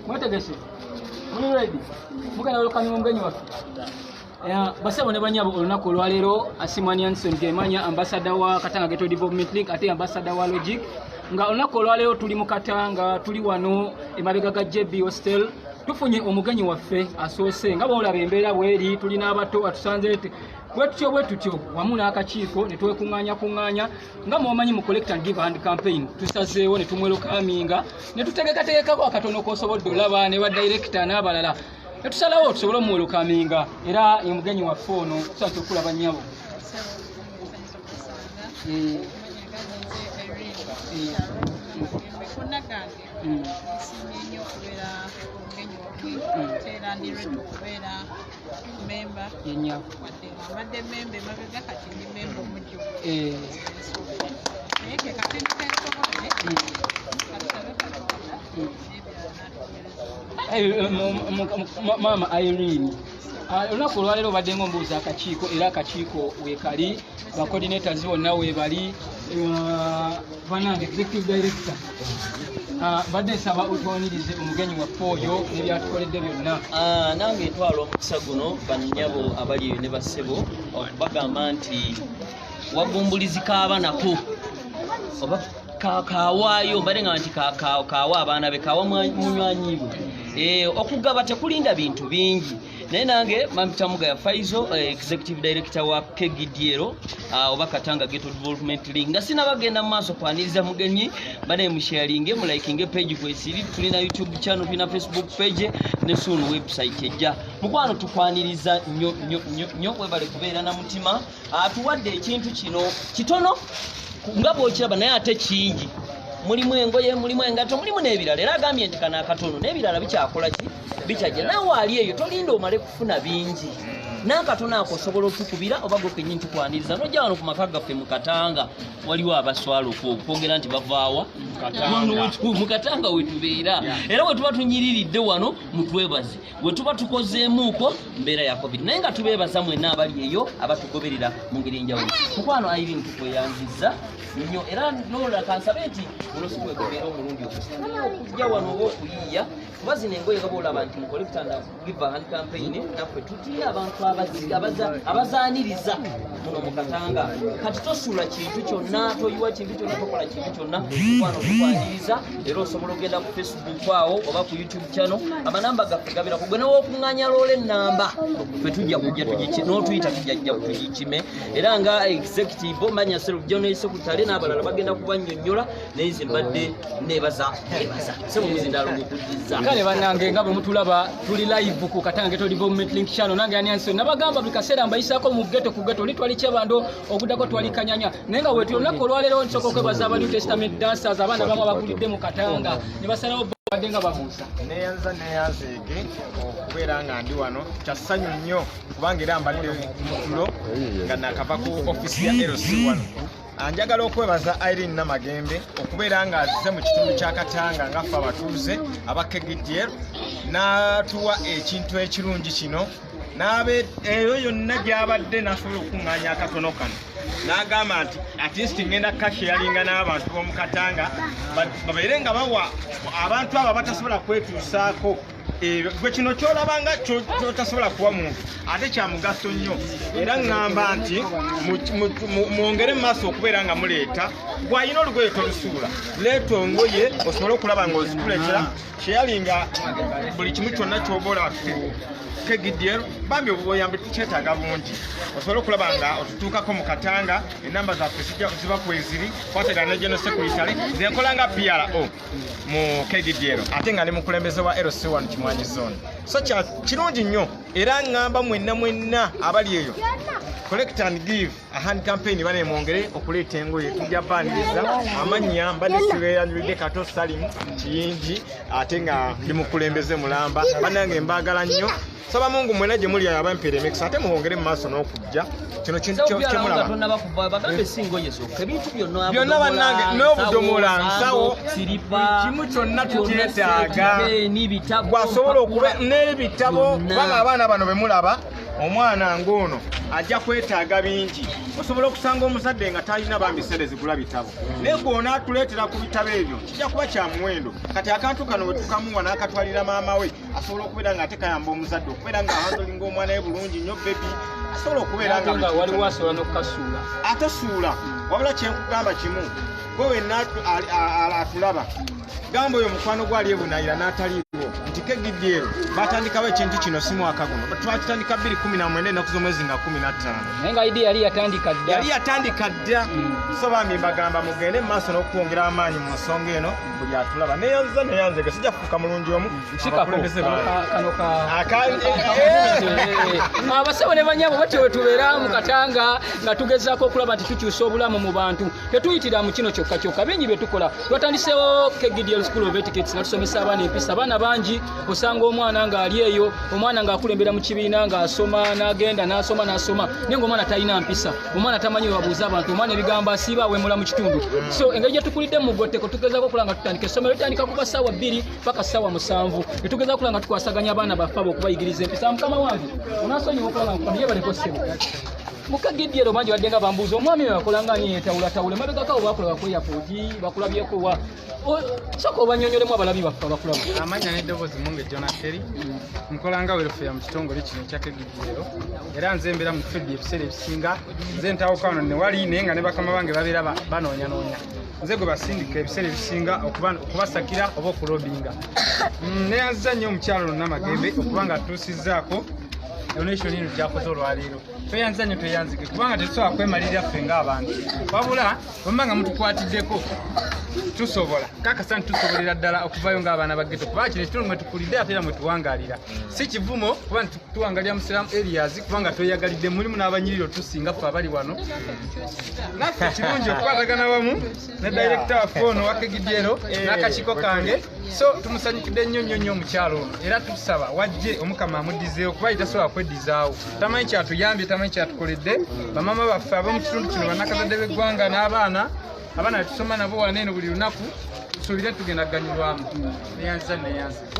mwetegese muli ready mugana lokani omugenyi waffe basabo ne banyabo olunaku olwaleero Asimani Anson Gemanya ambassador wa Katanga Ghetto Development League ate ambassador wa Logic nga olunaku olwaleero tuli mu Katanga tuli wano emabega ga JB Hostel tufunye omugenyi waffe asoose nga boolaba embeera bweri tulina abato atusanze bwetutyo wamu n'akakiiko ne twekuŋŋaanya nga mwomanyi mu collect and give hand campaign tusazeewo ne tumwerukaminga ne tutegekategekako akatono k'osobodde olaba ne badirector n'abalala ne tusalawo tusobole omwerukaminga era omugenyi waffe ono tusanze okulaba nnyabo Mama Irene olunaku olwaleero baddenga ombuuza akakiiko era akakiiko weekali ba coordinators bonna weebali banange executive director badde nsaba otwanirize omugenyi waffe oyo nebyatukoledde byonna nange ntwala omukisa guno bannyabo abali ne bassebo bagamba nti wagumbulizi kaabanako oba kakawaayo mbale nga nti kawa abaana be kawa munywanyiibwe okugaba tekulinda bintu bingi naye nange Mamitamuga ya Faizo executive director wa Kegidiero oba Katanga Ghetto Development League nga sinabagenda mu maaso kwaniriza mugenyi bane musharinge mulaikinge page kwesiri tulina YouTube channel tulina Facebook page ne soon website ejja mukwano tukwaniriza nnyo webale kubeera na mutima atuwadde ekintu kino kitono nga bw'okiraba naye ate kingi mulimu engoye mulimu engato mulimu n'ebirala era agambye nti kana akatono n'ebirala bikyakola ki bikyajja nawe ali eyo tolinda omale kufuna bingi n'akatono ako osobola otukubira oba gokenyi ntukwaniriza nojja wano ku maka gaffe mu Katanga waliwo abaswala okwogera nti bavaawa mu Katanga wetubeera era we tuba tunyiriridde wano mutwebaze we tuba tukozeemuuko mbeera ya covid naye nga tubeebaza mwenna abali eyo abatugoberera mu ngeri enjawulo mukwano Irene tukweyanziza nnyo era nola kansabe nti olwosikwekubeera omulundi okujja wano oba okuyiiya kuba zino engoye nga boolaba nti mu collect and give hand campaign naffe tutira abantu abazaaniriza muno mu Katanga kati tosula kintu kyonna toyiwa kintu kyonna tokola kintu kyonna kwano tukwaniriza era osobola okugenda ku Facebook awo oba ku YouTube channel amanamba gaffe gabira kugwe n'okuŋŋaanya loole ennamba ffe tujja kujja n'otuyita tujja tugikime era nga executive Manya Self General Secretary n'abalala bagenda kubannyonnyola naye nze mbadde neebaza sebo muzindalo okuddiza kale bannange nga bwe mutulaba tuli live ku Katanga Ghetto Development Link channel nange ani Anson nabagamba buli kaseera mbayisaako mu ghetto ku ghetto litwali kyebando oguddako twali kanyanya naye nga wetu olunaku olwaleero nsooka okwebaza aba New Testament dancers abaana bamwe abagulidde mu Katanga ne basalawo badde nga babuusa neyanzeege okubeera nga ndi wano kya ssanyu nnyo kubanga era mbadde mutulo nga nakava ku ofisi ya LC1 anjagala okwebaza Irene Namagembe okubeera nga azze mu kitundu kya Katanga ngaffe abatuuze abakegidyero n'atuwa ekintu ekirungi kino n'abe eyo yonna gy'abadde n'asobola okuŋŋaanya akatono kano n'agamba nti at least ngenda kasheyalinga n'abantu b'omu Katanga babeere nga bawa abantu abo batasobola kwetuusaako gwe kino kyolabanga kyotasobola kuwa muntu ate kya mugaso nnyo era ŋŋamba nti mwongere mu maaso okubeera nga muleeta gwayina olugoye tolusuula leeta ongoye osobole okulaba ng'ozikuleetera sheyalinga buli kimu kyonna ky'oba Kegidyero bambi obuyambi tukyetaaga bungi osobola okulaba nga otutuukako mu Katanga enamba zaffe ziba kweziri kwategana ne General Secretary zenkola nga PRO mu Kegidyero ate nga ne mukulembeze wa LC1 Kimwanyi Zone so kya kirungi nnyo era ŋŋamba mwenna abali eyo collect and give a hand campaign bane mwongere okuleeta engoye tujja baniriza amannya mbadde sibeeyanjulidde Kato Salim Kiyingi ate nga ndi mukulembeze mulamba bannange mbaagala nnyo saba Mungu mwena gye muli abampeere emikisa ate muwongere mu maaso n'okujja kino kintu kyemulaba byonna bannange n'obudomola nsawo kimu kyonna tukyetaaga gwasobola okuba n'ebitabo kubanga abaana bano be mulaba omwana ng'ono ajja kwetaaga bingi. Osobola okusanga omuzadde nga talina bambi ssente zigula bitabo, naye gw'ona atuleetera ku bitabo ebyo kijja kuba kya muwendo. Kati akantu kano bwe tukamuwa n'akatwalira maama we, asobola okubeera ng'ate kayamba omuzadde okubeera nga ahandolinga omwana we bulungi nnyo bebi, asobola okubeera nga waliwo asobola n'okukasuula. Atosuula, wabula kyenkugamba kimu, gwe wenna atulaba gamba oyo mukwano gwali ebunayira n'ataliiwo nti Kegidyero batandikawo ekintu kino si mwaka guno, twakitandika 2019 ennaku z'omwezi nga 15. Naye nga idea yali yatandika dda. So bambi mbagamba mugende mu maaso n'okwongera amaanyi mu nsonga eno buli atulaba. Neyanzege sijja kufuuka mulungi omu abasawo ne banyabo batyo bwe tubeera mu Katanga nga tugezaako okulaba nti tukyusa obulamu mu bantu, tetuyitira mu kino kyokka bingi bye tukola. Twatandiseewo Kegidyero School of Etiquette nga tusomesa abaana empisa. Abaana bangi osanga omwana ng'ali eyo, omwana ng'akulembera mu kibiina ng'asoma n'agenda n'asoma naye ng'omwana talina mpisa, omwana tamanyi wabuuza abantu, omwana ebigambo asiiba awemula mu kitundu. So engeri gye tukulidde mu Gotteko tugezaako okulaba nga tutandika essomero litandika kuva ssaawa 2 paka ssaawa 7. Ne tugezaako okulaba nga tukwasaganya abaana baffe abo okubayigiriza empisa. Mukama wange onaasonyiwa okulaba nga kukamye baleko ssebo mu Kegidyero bangi badde nga bambuuza omwami we bakola nga nyetawulatawula emabegako bakola bakweyapooti bakulabyeko wa sooka obanyonyolemu abalabi baffe abakulaba. Amanya n'eddoboozi munge Jonah Terry, nkolanga welfare mu kitongole kino ekya Kegidyero, era nze mbeera mu field ebiseera ebisinga. Nze ntawukano ne wali naye nga ne bakama bange babeera banoonyanoonya. Nze gwe basindika ebiseera ebisinga okubasakira oba okulobinga. Neyanziza nnyo omukyalo Namagembe okuba nga atuusizzaako donation ino gyakoze olwaleero. Tweyanziza nnyo tweyanzike kubanga tetusobola kwemalirira ffe ng'abantu, wabula bwemba nga mutukwatiddeko tusobola kakasa ntusobolera ddala okuvayo ng'abaana ba ghetto, kuba kino ekitundu mwe tukulidde ate era mwe tuwangalira. Si kivumo kuba tuwangalira Musiramu Areas kubanga tweyagalidde, mulimu n'abanyiriro tusinga ffe abali wano. Naffe kirungi okukwatagana wamu ne director waffe ono wa Kegidyero n'akakiiko kange. So tumusanyukidde nnyo omukyalo ono, era tusaba wajje Omukama amuddizeewo kuba tasobola kwedizaawo. Tamanyi kyatuyambye, tamanyi kyatukoledde. Bamama baffe ab'omu kitundu kino bannakazadde b'eggwanga n'abaana tusoma nabo waneeno buli lunaku tusuubire tugenda kuganyulwamu. Neyanza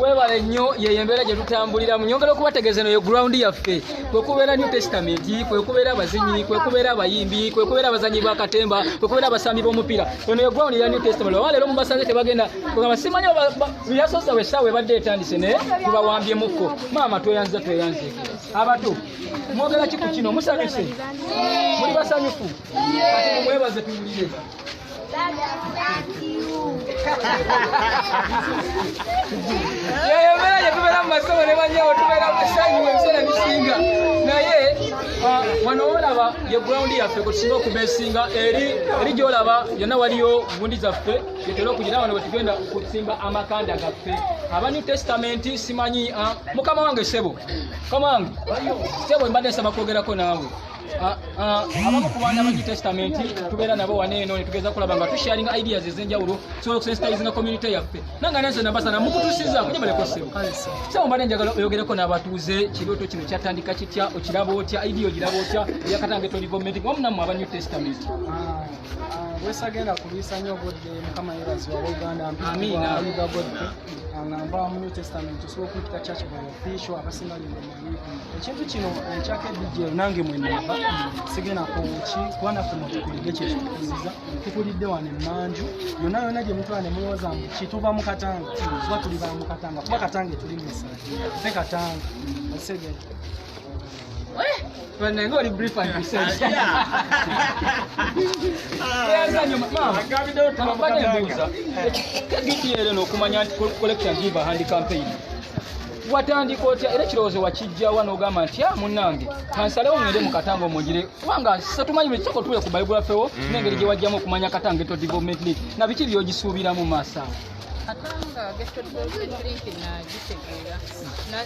weebale nnyo yeyo embeera gye tutambuliramu. Nyongera okubategeeza eno yo ground yaffe, kwe kubeera New Testament, kwe kubeera abazinyi, kwe kubeera abayimbi, kwe kubeera abazanyi b'akatemba, kwe kubeera abasambi b'omupiira. Eno yo ground ya New Testament. Olwaleero mubasanze tebagenda kugamba simanyi yasoza we essaawa ebadde etandise naye tubawambyemukko. Maama tweyanze abato mwogera ki ku kino? Musanyuse? Muli basanyufu? Kati mumwebaze tuwulire. Yemera gye tubeera mu masomo ne banyawo tubeera basanyufu ebiseera bisinga, naye wano olaba ye ground yaffe kwe tusinga okubeesinga eri gy'olaba yonna waliyo gundi zaffe gyetera okugira wano bwe tugenda kusimba amakanda gaffe aba New Testament. Simanyi mukama wange Sebo, mbadde nsaba kwogerako naawe. Abamu ku baana ba New Testament tubeera nabo waneeno ne tugeza kulaba nga tusharinga ideas ez'enjawulo tusobola okusensitizinga community yaffe. Nanga nanze nabasana mukutuusizaako gye baleko Sebo. Sebo mbadde njagala oyogereko n'abatuuze kirooto kino kyatandika kitya, okiraba otya, idea ogiraba otya eya Katanga Development wamu nammwe aba New Testament. Wesagenda kulwisa nnyo Godde Mukama yeebazibwa Uganda Amiina. Godde ngamba mu New Testament tusobola okuyita church by official abasinga nnyo. Ekintu kino ekya Kegidyero nange mwenava sigenda kuki kuba naffe mutukulidde kyekitukuziza tukulidde wano emmanju yonna gye mutwala ne mulowooza ngu kituva mu Katanga kuba tuli ba mu Katanga kuba Katanga etuli message ffe Katanga asege When go brief and research. Kegidyero n'okumanya collection give a hand campaign. Watandika otya era ekirowoozo wakijjawa n'ogamba nti munnange kansalewo ngende mu Katanga omugire kubanga setumanyi buli kisoko tule ku Bayibuli affewo n'engeri gye wajjamu okumanya Katanga Ghetto Development League na biki by'ogisuubiramu maaso awo. Katanga Ghetto Development League nagitegeera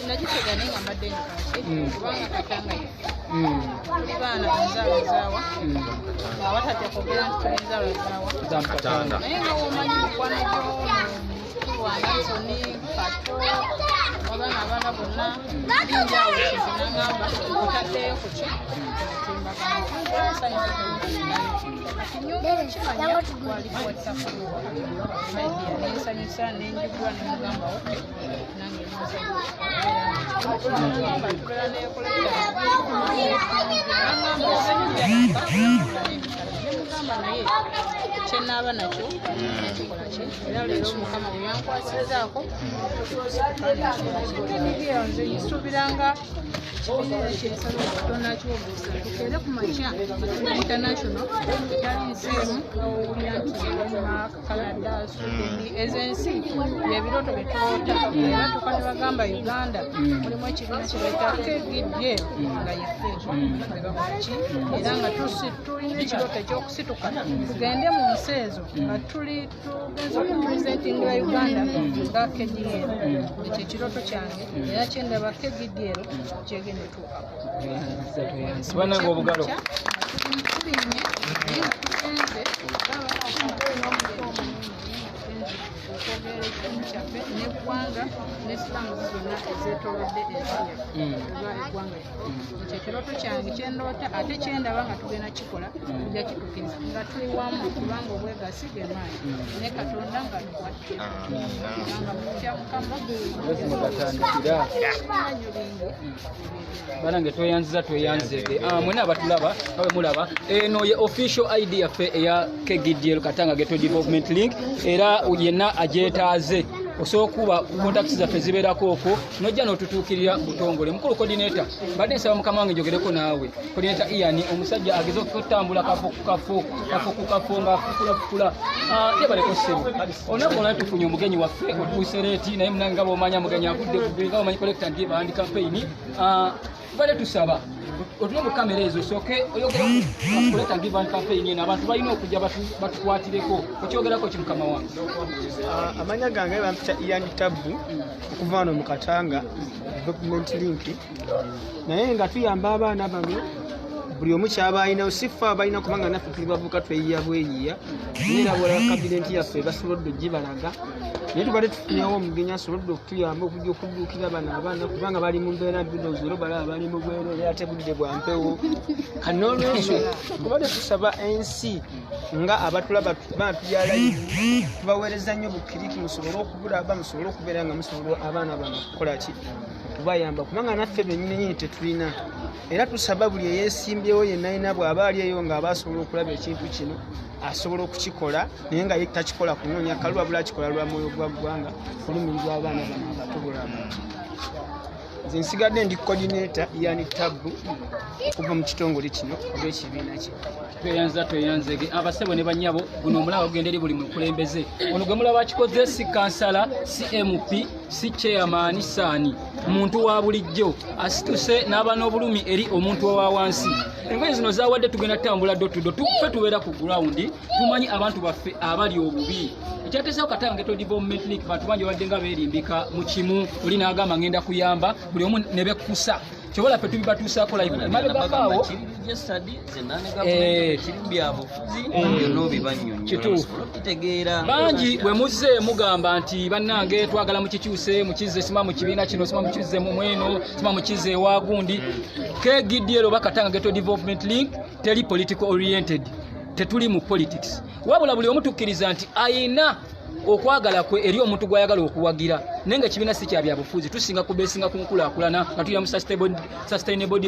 naye nga mbadde nkake kubanga Katanga tuli baana enzaalwazaawa abatajja kwogera nti tuli enzaalwazaawa naye nga womanyi mukwano Ansoni, Pato, abaana bonna binjawulo kinangamba otaddeyo ku ki nsanyusa nenjigwa nemugamba oke nange kyenaaba nakyo nekikola ki era leero mukama bwe yankwasizaako nze nsuubiranga kibiira kyensaba okutona kyobuusa tukeere ku makya international etali nsiemu owulira nti Canada, Sweden ezo ensi byebirooto bye tuloota era tuka ne bagamba Uganda mulimu ekibiina kye bayita KGDL nga yeffe bebakolaki era nga tulina ekirooto ekyokusituka tugende mu nsi ezo nga tugenza okupresentingira Uganda nga KGDL ekyo ekirooto kyange era kyendaba KGDL kyegenda tuukako sibananga obugalo neggwanga n'esilamu zonna ezeetoolodde ensi eggwanga ekyo ekirooto kyange kyendoota ate kyendaba nga tugenda kikola tujja kitukiza nga tuli wamu kubanga obwegassi ge maanyi ne Katonda nga tukwate nga mutya Mukama banange tweyanzizege mwena abatulaba kawe mulaba eno ye official ID yaffe eya KGDL Katanga Ghetto Development Link era yenna agyetaaze osobola kuba kontakiti zaffe zibeerako okwo nojja n'otutuukirira butongole mukulu coordinator mbadde nsaba mukama wange njogereko naawe coordinator Ian omusajja ageze okutambula kafo ku kafo ng'afufulafufula yebaleko ssebo olunaku olwali tufunye omugenyi waffe otuuse leeti naye munange nga bw'omanyi omugenyi agudde ku nga omanyi collector and give and campaign tubadde tusaba otule mu kamera ezo osooke oyogera collector and give and campaign eno abantu balina okujja batukwatireko okyogerako ki mukama wange amanya gange bampita Ian Tabu okuva wano mu Katanga Development Link naye nga tuyamba abaana bano buli omu kyaba alina osifa abalina kubanga naffe tuli bavuka tweyiya bweyiya era bwala kabineti yaffe basobodde ogibalaga naye tubadde tufunyawo omugenyi asobodde okutuyamba okujja okudduukira bano abaana kubanga bali mu mbeera mbidozi olwo balaba bali mu bwereere ate budde bwa mpewo kati n'olwekyo tubadde tusaba ensi nga abatulaba batubyala tubaweereza nnyo bukiriki musobole okubulaba musobole okubeera nga musobole abaana bano okukola ki okubayamba kubanga naffe bennyini tetulina era tusaba buli eyeesimbyewo yenna alina bw'aba ali eyo ng'aba asobola okulaba ekintu kino asobola okukikola naye nga ye takikola kunoonya kaluba bula akikola lwa mwoyo gwa ggwanga olumirizwa abaana bano abatobola abantu nze nsigadde ndi coordinator Ian Tabu okuva mu kitongole kino olw'ekibiina kye tweyanzege abasebo ne bannyabo guno omulaba ogenda eri buli mukulembeze ono gwe mulaba akikoze si kansala si MP si chairman saani muntu wa bulijjo asituse n'aba n'obulumi eri omuntu owa wansi engoye zino zawadde tugenda tambula dottudo tuffe tubeera ku gurawundi tumanyi abantu baffe abali obubi ekyateesewo Katanga Ghetto Development Link bantu bangi badde nga beerimbika mu kimu oli n'agamba ngenda kuyamba buli omu ne bekkusa kyobola ffe tubibatuusaako live emabegakaawo bangi bwe muzze mugamba nti bannange twagala mukikyuse mukize sima mu kibiina kino sima mukize mu mweno sima mukize ewagundi KGDL oba Katanga Ghetto Development Link teri political oriented tetuli mu politics wabula buli omu tukkiriza nti ayina okwagala kwe eri omuntu gwayagala okuwagira nenga kibiina si kya byabufuzi tusinga kubesinga ku nkulaakulana nga tulira mu sustainable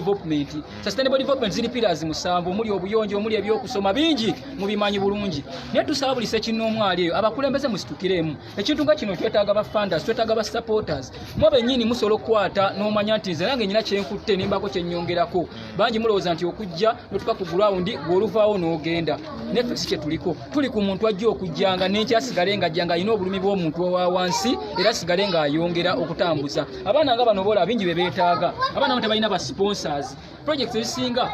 development ziri pillars musanvu omuli obuyonjo omuli ebyokusoma bingi mubimanyi bulungi naye tusaba buli sekinnoomu eyo abakulembeze musitukiremu ekintu nga kino twetaaga ba funders twetaaga ba supporters mwe bennyini musobola okukwata n'omanya nti nze nange nyina kyenkutte nimbako kyennyongerako bangi mulowooza nti okujja notuka ku gurawundi gw'oluvaawo n'ogenda neffe si kye tuliko tuli ku muntu ajja okujjanga n'enkyasigale nga nga alina obulumi bw'omuntu owa wansi era asigale ng'ayongera okutambuza abaana nga bano bola bingi be beetaaga abaana tebalina ba sponsors projects ezisinga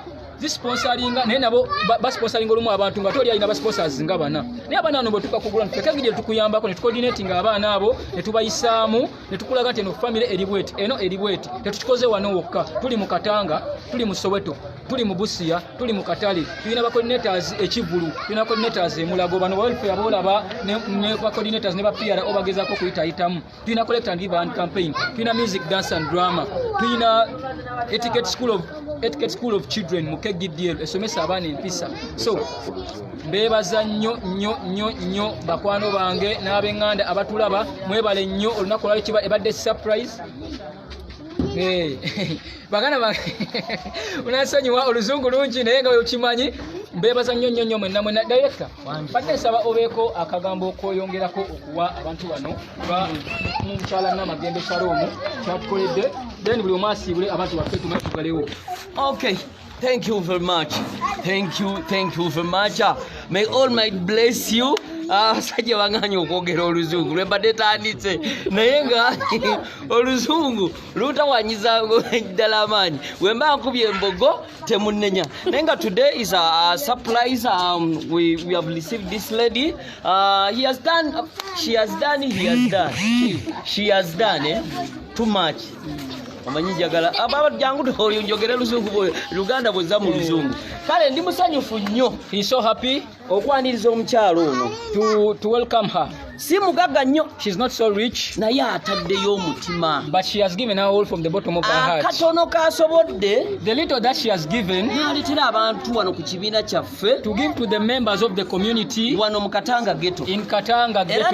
zisponsoringa naye nabo basponsoringa olumu abantu nga toli alina ba sponsors nga bana naye abaana bano bwe tukakugula tukagidde tukuyambako ne tucoordinatinga abaana abo ne tubayisaamu ne tukulaga nti eno family eri bweti eno eri bweti tetukikoze wano wokka tuli mu Katanga tuli mu Soweto tuli mu Busia tuli mu Katale tulina ba coordinators ekivulu tulina coordinators emulago bano welfare abolaba ne ba coordinators ne ba PR obagezaako kuyitayitamu tulina collector and give and campaign tulina music dance and drama tulina etiquette school of children mu KGDL esomesa abaana empisa so mbeebaza nnyo bakwano bange n'ab'eŋŋanda abatulaba mwebale nnyo olunaku olwali kiba ebadde surprise bagana bange unasonyiwa oluzungu lungi naye nga wekimanyi mbebaza nnyo mwenna director badde nsaba obeeko akagambo okweyongerako okuwa abantu bano mu mukyala Namagembe Shalom kyatukoledde then buli omu asiibule abantu baffe tumaye tugalewo. Okay, thank you very much. Thank you very much. May all might bless you. Sajja banganye okwogera oluzungu lwebadde tanditse naye nga oluzungu lutawanyiza ddala amaanyi wemba nkubye embogo temunenya naye nga today is a surprise. We have received this lady. She has done too much. Omanyi njagala jangu njogera luzungu Luganda bweza mu luzungu kale ndi musanyufu nnyo. He's so happy okwaniriza omukyalo ono to welcome her. si mugagga nnyo, she's not so rich, naye ataddeyo omutima, but she has given her all from the bottom of her heart. Akatono kasobodde, the little that she has given, n'aleetera abantu wano ku kibiina kyaffe, to give to the members of the community wano mu Katanga ghetto, in Katanga ghetto. Era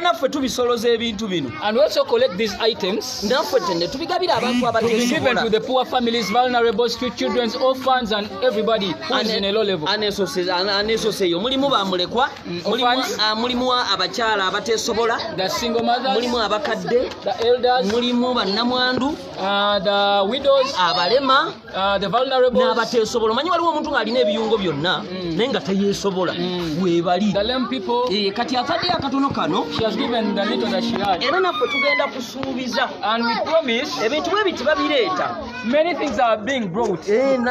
naffe tubisoloza ebintu bino, and also collect these items, naffe tende tubigabira abantu abateesobola, given to the poor families, vulnerable, street children, orphans and everybody who is in a low level. Anesoseyo mulimu bamulekwa, mulimu abakyala abateesobola, the single mothers, mulimu abakadde, the elders, mulimu bannamwandu, the widows, abalema, the vulnerable, n'abateesobola. Manyi waliwo omuntu ng'alina ebiyungo byonna naye nga teyeesobola, weebali. The lame people, kati ataddeyo akatono kano, she has given the little that she had. Era naffe tugenda kusuubiza, and we promise ebintu bwe biti babireeta, many things are being brought.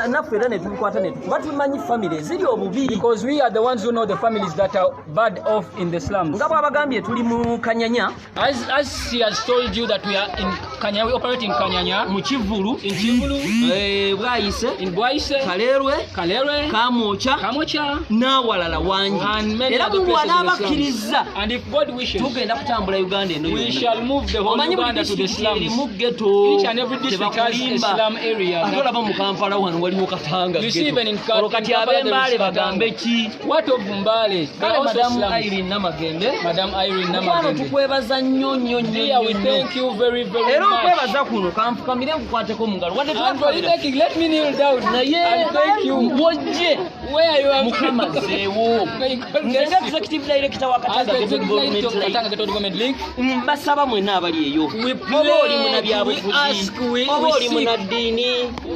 Naffe era ne tubikwata ne tukuba tumanyi family ziri obubi, because we are the ones who know the families that are bad off in the slums. Nga bw'abagambye tuli mu Kanyanya, as she has told you that we are in Kanyanya, we operate in Kanyanya, mu Kivulu, in Kivulu, Bwayise, in Bwayise, Kalerwe, Kamwocha, n'awalala wangi. and many Era other places in the bw'anabakkiriza, slums. And if God wishes, tugenda kutambula Uganda eno we shall move the whole Uganda to the slums. Each and every district has a slum area. Atolaba mu Kampala wano waliwo Katanga. You see even in Kampala, kati ab'Embale bagambe ki? What of Mbale? Kale Madam Irene Namagembe, Madam Irene Kwano Namagembe, tukwebaza nnyo nnyo dear, we nnyo. thank you very, very Era much. okwebaza kuno kanfukamire nkukwateko mu ngalo. Wadde And for twatwalira. thanking, let me kneel down Naye and thank you. wojje Where you are Mukama zeewo. Nze nga executive director wa Katanga Ghetto Development Link, mbasaba mwenna abali eyo. Oba oli munabyabufuzi, oba oli munaddiini,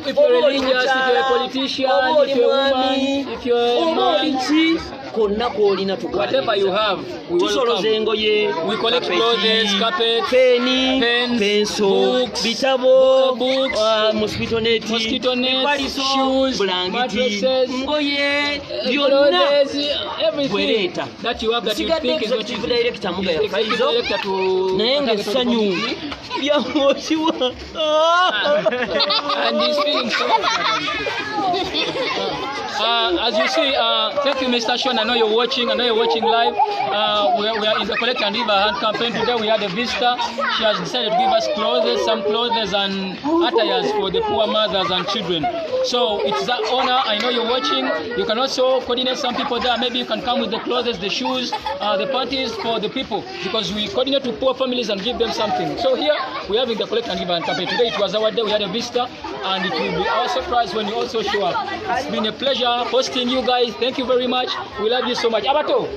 if you're religious, if you're a politician, oba oli if you're a mwami, woman, if you're a oba oli man, ki, konna kw'olina whatever you have, we tusoloza welcome. engoye, We collect clothes, carpets, peni, pens, penso, books, bitabo, books, mosquito net, nets, shoes, blanketi, mattresses, ngoye, byonna clothes, everything bwereeta. that you have that you Sigadde think is not executive easy. director muga Executive yafaizo, director to naye nga essanyu lyamwosiwa. and he's feeling so as you see, thank you, Mr. Sean. I know you're watching live. We are in the Collect and Give a Hand campaign today. We had a visitor. She has decided to give us some clothes and attires for the poor mothers and children. So it's an honor. I know you're watching. You can also coordinate some people there. Maybe you can come with the clothes, the shoes, the panties for the people, because we coordinate with poor families and give them something. So here we are having the Collect and Give a Hand campaign. Today it was our day. We had a visitor, and it will be our surprise when you also show up. It's been a pleasure hosting you guys. Thank you very much. We love you so much. Abato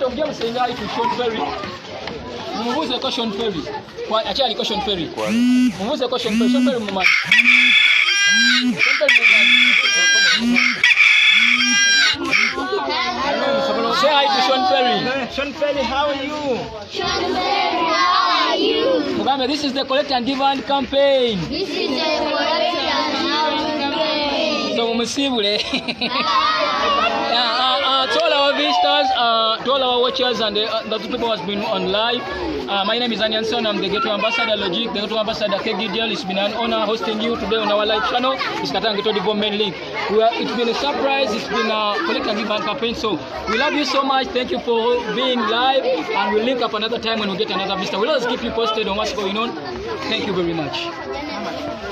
mujja musenga ali to Sean Ferry. Mumubuuze ko Sean Ferry. Akyali ko Sean Ferry. Mumubuuze ko Sean Ferry. Sean Ferry mumanyi. Sean Ferry mumanyi. Say hi to Sean Ferry. Sean Ferry, how are you? Sean Ferry, how are you? Mugambe, this is the Collect and Give Hand campaign. This is the Collect and Give campaign. So mumusibule. To all our visitors, to all our watchers, and the people who has been on live. My name is Anyanson. I'm the Ghetto Ambassador Logic, the Ghetto Ambassador KGDL. It's been an honor hosting you today on our live channel. It's Katanga Ghetto Development Link. It's been a surprise. It's been a Collect and Give Hand campaign. So we love you so much. Thank you for being live, and we'll link up another time when we get another visitor. We'll always keep you posted on what's going on. Thank you very much.